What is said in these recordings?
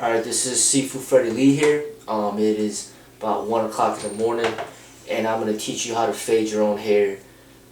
Alright, this is Sifu Freddie here. It is about 1 o'clock in the morning, and I'm going to teach you how to fade your own hair.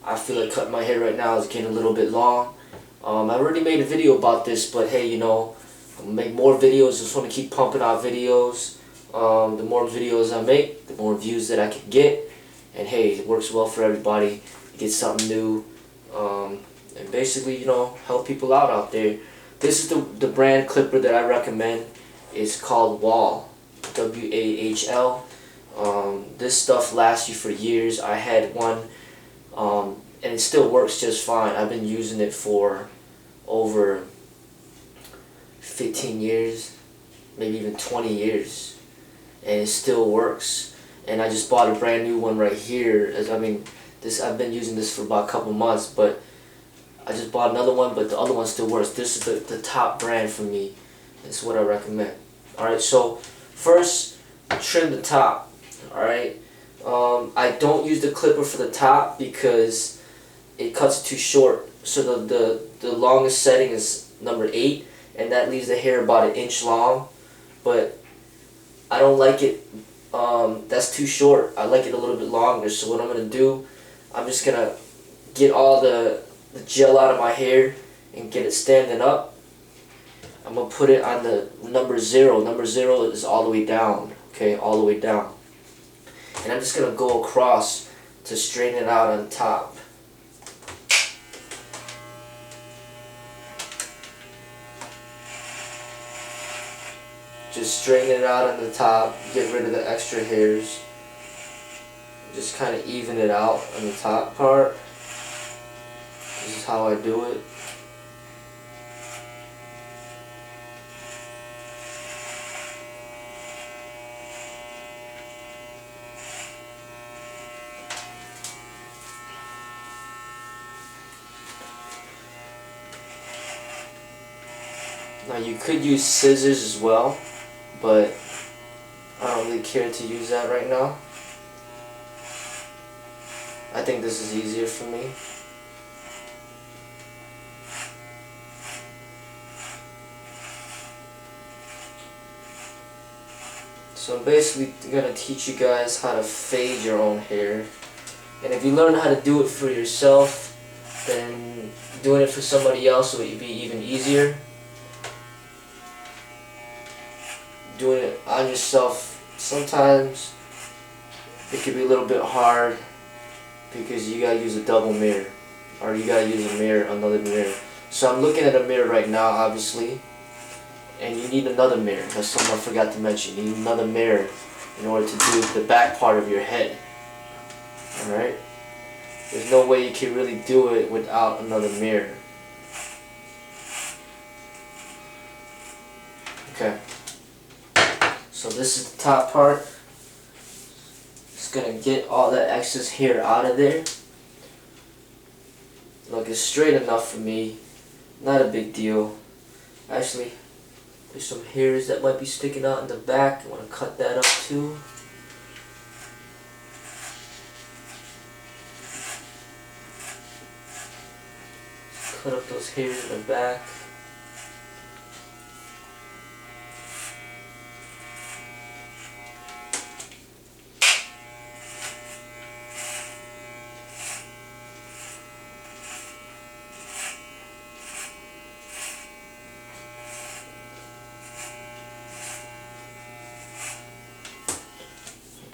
I feel like cutting my hair right now is getting a little bit long. I've already made a video about this, but hey, you know, I'm going to make more videos. Just want to keep pumping out videos. The more videos I make, the more views that I can get. And hey, it works well for everybody. You get something new. And basically, you know, help people out there. This is the brand clipper that I recommend. It's called Wahl, W-A-H-L. This stuff lasts you for years. I had one, and it still works just fine. I've been using it for over 15 years, maybe even 20 years, and it still works. And I just bought a brand new one right here. I've been using this for about a couple months, but I just bought another one, but the other one still works. This is the top brand for me. This is what I recommend. Alright, so first, trim the top. Alright, I don't use the clipper for the top because it cuts it too short. So the longest setting is number 8, and that leaves the hair about 1 inch long. But I don't like it. That's too short. I like it a little bit longer. So what I'm gonna do, I'm just gonna get all the gel out of my hair and get it standing up. I'm going to put it on the number 0. Number 0 is all the way down. Okay, all the way down. And I'm just going to go across to straighten it out on top. Just straighten it out on the top. Get rid of the extra hairs. Just kind of even it out on the top part. This is how I do it. Now you could use scissors as well, but I don't really care to use that right now. I think this is easier for me. So I'm basically going to teach you guys how to fade your own hair. And if you learn how to do it for yourself, then doing it for somebody else will be even easier. Doing it on yourself, sometimes it can be a little bit hard because you gotta use a double mirror, or you gotta use a mirror, another mirror. So I'm looking at a mirror right now, obviously, and you need another mirror. That's something I forgot to mention. You need another mirror in order to do the back part of your head. Alright? There's no way you can really do it without another mirror. Okay. So this is the top part. Just gonna get all that excess hair out of there. Look, it's straight enough for me. Not a big deal. Actually, there's some hairs that might be sticking out in the back. I want to cut that up too. Cut up those hairs in the back.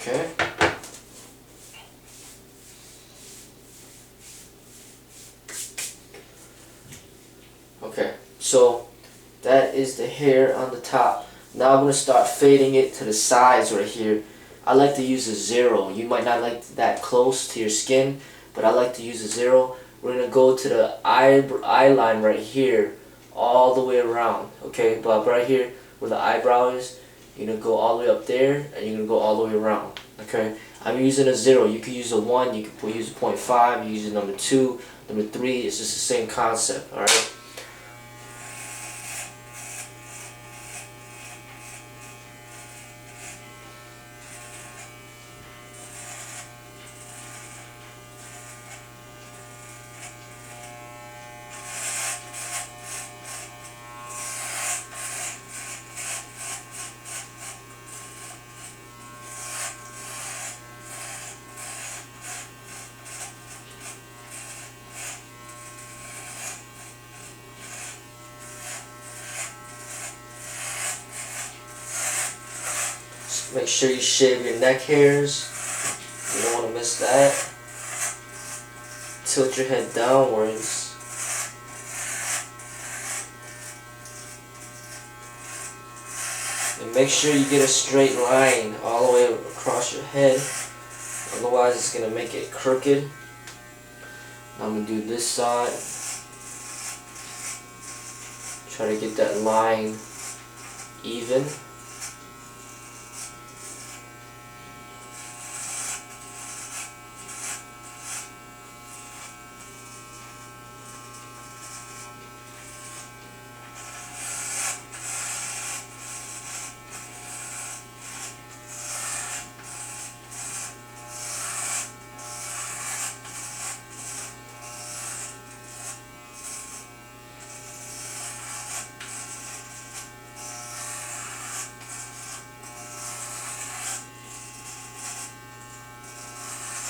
Okay. Okay, so that is the hair on the top. Now I'm going to start fading it to the sides right here. I like to use a 0. You might not like that close to your skin, but I like to use a 0. We're going to go to the eye line right here, all the way around. Okay, but right here where the eyebrow is, you're going to go all the way up there, and you're going to go all the way around. Okay, I'm using a 0. You can use a 1, you can use a 0.5, you use a number 2, number 3. It's just the same concept. Alright. Make sure you shave your neck hairs. You don't want to miss that. Tilt your head downwards. And make sure you get a straight line all the way across your head. Otherwise it's going to make it crooked. I'm going to do this side. Try to get that line even.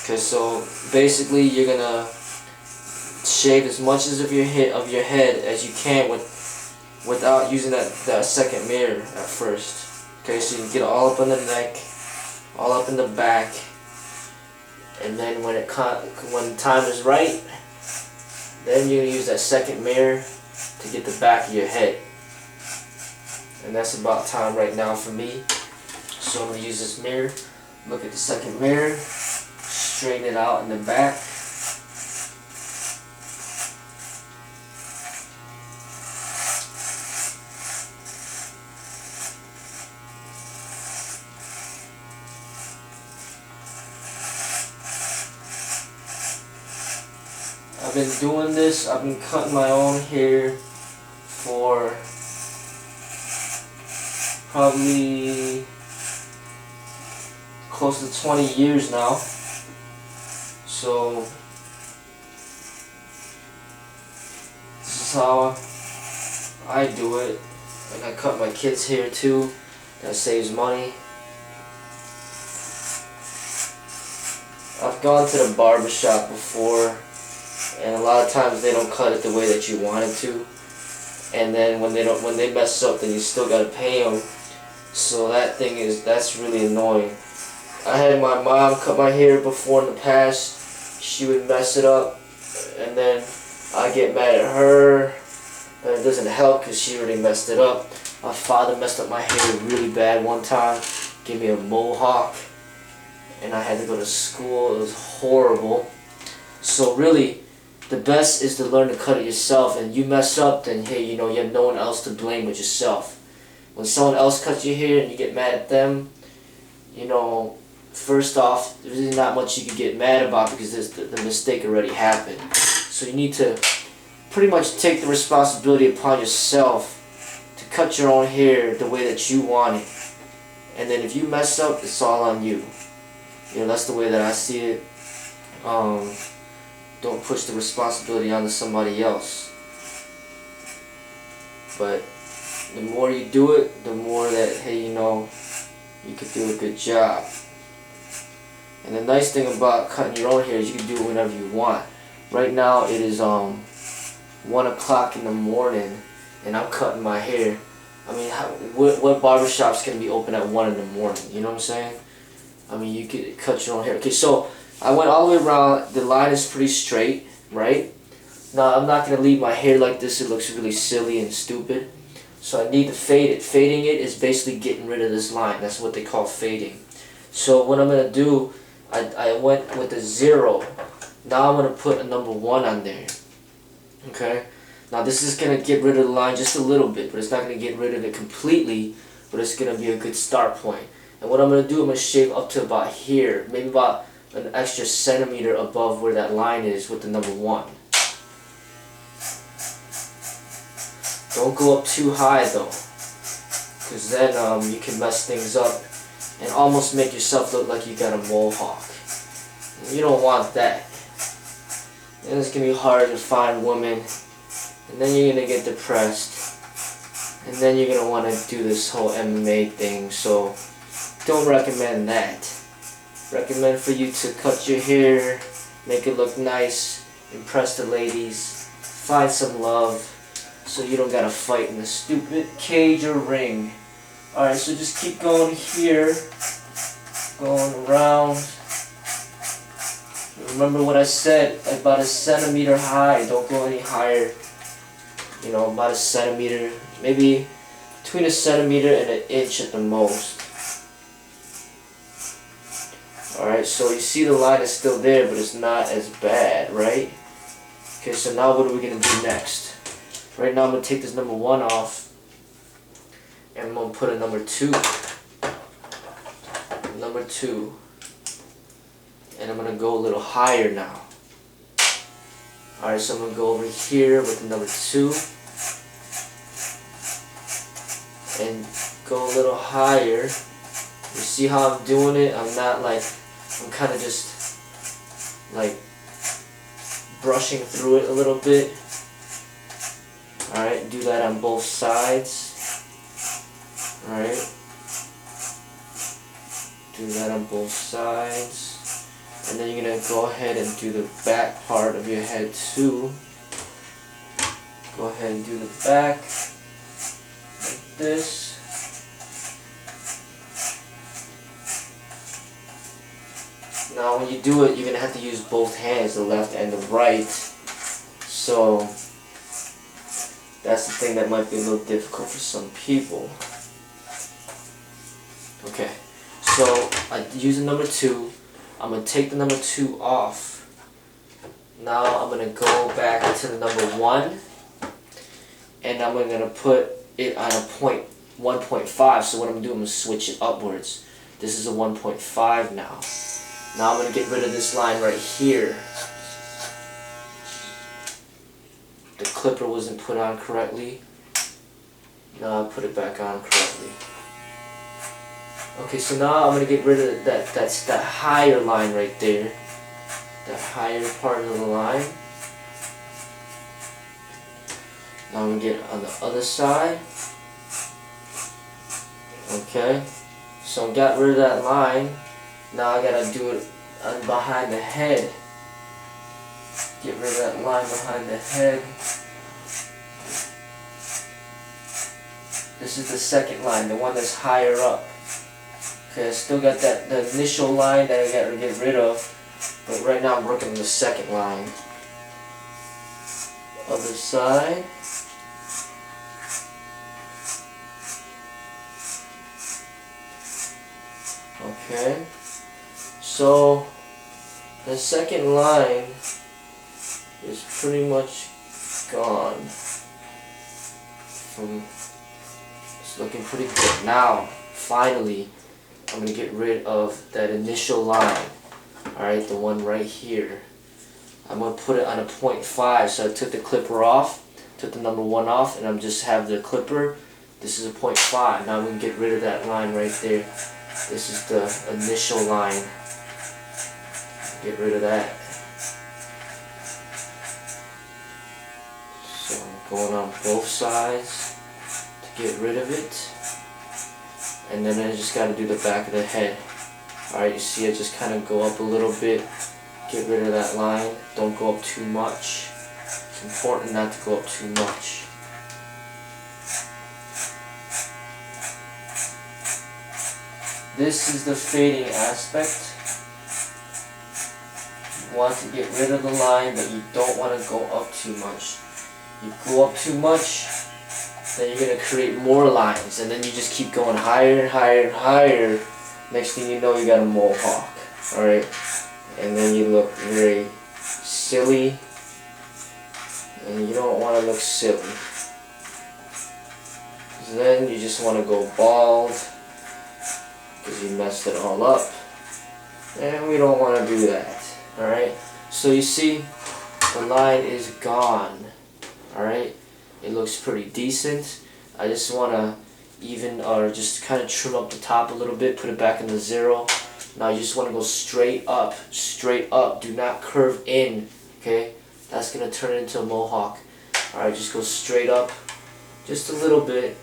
Okay, so basically you're gonna shave as much as of your head as you can without using that second mirror at first. Okay, so you can get all up on the neck, all up in the back, and then when time is right, then you're gonna use that second mirror to get the back of your head. And that's about time right now for me. So I'm gonna use this mirror. Look at the second mirror. Straighten it out in the back. I've been doing this, I've been cutting my own hair for probably close to 20 years now. So this is how I do it, and I cut my kids' hair too. That saves money. I've gone to the barber shop before, and a lot of times they don't cut it the way that you want it to. And then when they mess up, then you still gotta pay them. So that's really annoying. I had my mom cut my hair before in the past. She would mess it up, and then I get mad at her, and it doesn't help because she already messed it up. My father messed up my hair really bad one time, gave me a mohawk, and I had to go to school. It was horrible. So really, the best is to learn to cut it yourself, and you mess up, then hey, you have no one else to blame but yourself. When someone else cuts your hair and you get mad at them, first off, there's really not much you can get mad about because the mistake already happened. So you need to pretty much take the responsibility upon yourself to cut your own hair the way that you want it. And then if you mess up, it's all on you. That's the way that I see it. Don't push the responsibility onto somebody else. But the more you do it, the more that, hey, you could do a good job. And the nice thing about cutting your own hair is you can do it whenever you want. Right now it is 1 o'clock in the morning, and I'm cutting my hair. I mean, what barbershops can be open at 1 in the morning? You know what I'm saying? I mean, you could cut your own hair. Okay, so I went all the way around. The line is pretty straight, right? Now I'm not gonna leave my hair like this. It looks really silly and stupid. So I need to fade it. Fading it is basically getting rid of this line. That's what they call fading. So what I'm gonna do, I went with a 0. Now I'm going to put a number 1 on there. Okay? Now this is going to get rid of the line just a little bit, but it's not going to get rid of it completely, but it's going to be a good start point. And what I'm going to do, I'm going to shave up to about here, maybe about an extra centimeter above where that line is with the number 1. Don't go up too high though, because then you can mess things up and almost make yourself look like you got a mohawk. You don't want that. And it's going to be hard to find women, and then you're going to get depressed, and then you're going to want to do this whole MMA thing, so don't recommend that. Recommend for you to cut your hair, make it look nice, impress the ladies, find some love, so you don't got to fight in a stupid cage or ring. Alright, so just keep going here. going around. Remember what I said, about a centimeter high, don't go any higher. You know, about a centimeter, maybe between a centimeter and an inch at the most. Alright, so you see the line is still there, but it's not as bad, right? Okay, so now what are we going to do next? Right now I'm going to take this number 1 off, and I'm going to put a number 2. Number 2. And I'm going to go a little higher now. Alright, so I'm going to go over here with the number 2. And go a little higher. You see how I'm doing it? I'm not like, I'm kind of just like brushing through it a little bit. Alright, do that on both sides. Alright. Do that on both sides. And then you're going to go ahead and do the back part of your head too. Go ahead and do the back like this. Now when you do it, you're going to have to use both hands, the left and the right. So that's the thing that might be a little difficult for some people. Okay, so I use the number 2. I'm going to take the number 2 off. Now I'm going to go back to the number 1. And I'm going to put it on a 1.5. So what I'm going to do, I'm going to switch it upwards. This is a 1.5 now. Now I'm going to get rid of this line right here. The clipper wasn't put on correctly. Now I'll put it back on correctly. Okay, so now I'm going to get rid of that higher line right there. That higher part of the line. Now I'm going to get on the other side. Okay, so I got rid of that line. Now I got to do it behind the head. Get rid of that line behind the head. This is the second line, the one that's higher up. Okay, I still got the initial line that I got to get rid of, but right now I'm working on the second line. Other side. Okay, so the second line is pretty much gone. It's looking pretty good. Now, finally, I'm going to get rid of that initial line. Alright, the one right here. I'm going to put it on a 0.5. So I took the clipper off, took the number 1 off, and I'm just have the clipper. This is a 0.5. Now we can get rid of that line right there. This is the initial line. Get rid of that. So I'm going on both sides to get rid of it. And then I just got to do the back of the head. Alright, you see I just kind of go up a little bit. Get rid of that line. Don't go up too much. It's important not to go up too much. This is the fading aspect. You want to get rid of the line, but you don't want to go up too much. You go up too much, then you're going to create more lines, and then you just keep going higher and higher and higher. Next thing you know, you got a mohawk. Alright? And then you look very silly, and you don't want to look silly. So then you just want to go bald, because you messed it all up, and we don't want to do that. Alright, so you see the line is gone. Alright, it looks pretty decent. I just want to even or just kind of trim up the top a little bit, put it back in the 0. Now you just want to go straight up, do not curve in. Okay, that's going to turn into a mohawk. Alright, just go straight up just a little bit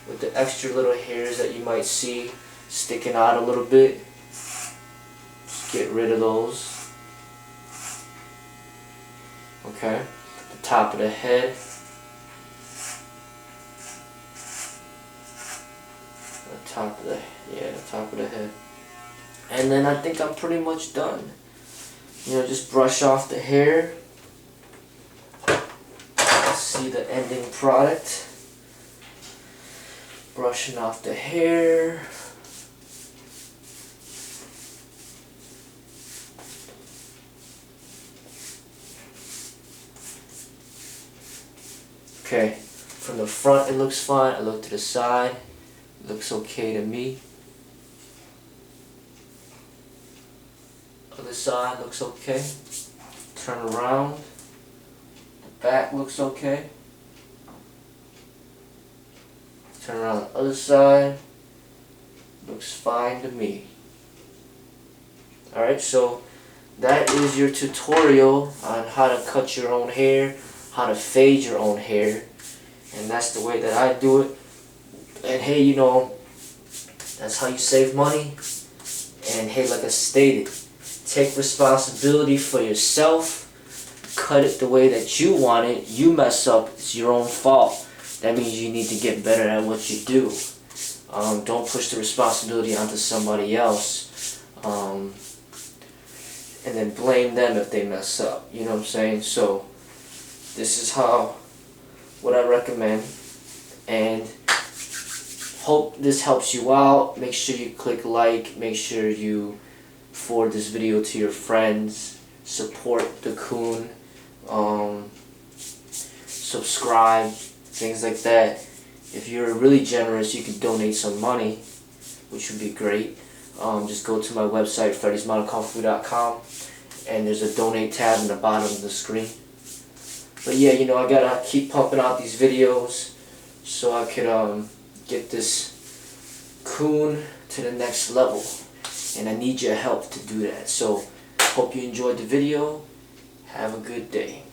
with the extra little hairs that you might see sticking out a little bit. Just get rid of those. Okay, the top of the head. The top of the head. And then I think I'm pretty much done. You know, just brush off the hair. See the ending product. Brushing off the hair. Okay, from the front it looks fine. I look to the side, it looks okay to me. Other side looks okay. Turn around. The back looks okay. Turn around the other side. Looks fine to me. Alright, so that is your tutorial on how to cut your own hair, how to fade your own hair. And that's the way that I do it. And hey, you know, that's how you save money. And hey, like I stated, take responsibility for yourself. Cut it the way that you want it. You mess up, it's your own fault. That means you need to get better at what you do. Don't push the responsibility onto somebody else. And then blame them if they mess up. You know what I'm saying? So, this is what I recommend. And hope this helps you out. Make sure you click like. Make sure you forward this video to your friends. Support the Coon. Subscribe. Things like that. If you're really generous, you can donate some money, which would be great. Just go to my website, freddiesmodelkungfu.com, and there's a donate tab in the bottom of the screen. But yeah, you know, I gotta keep pumping out these videos so I could get this Coon to the next level, and I need your help to do that. So hope you enjoyed the video. Have a good day.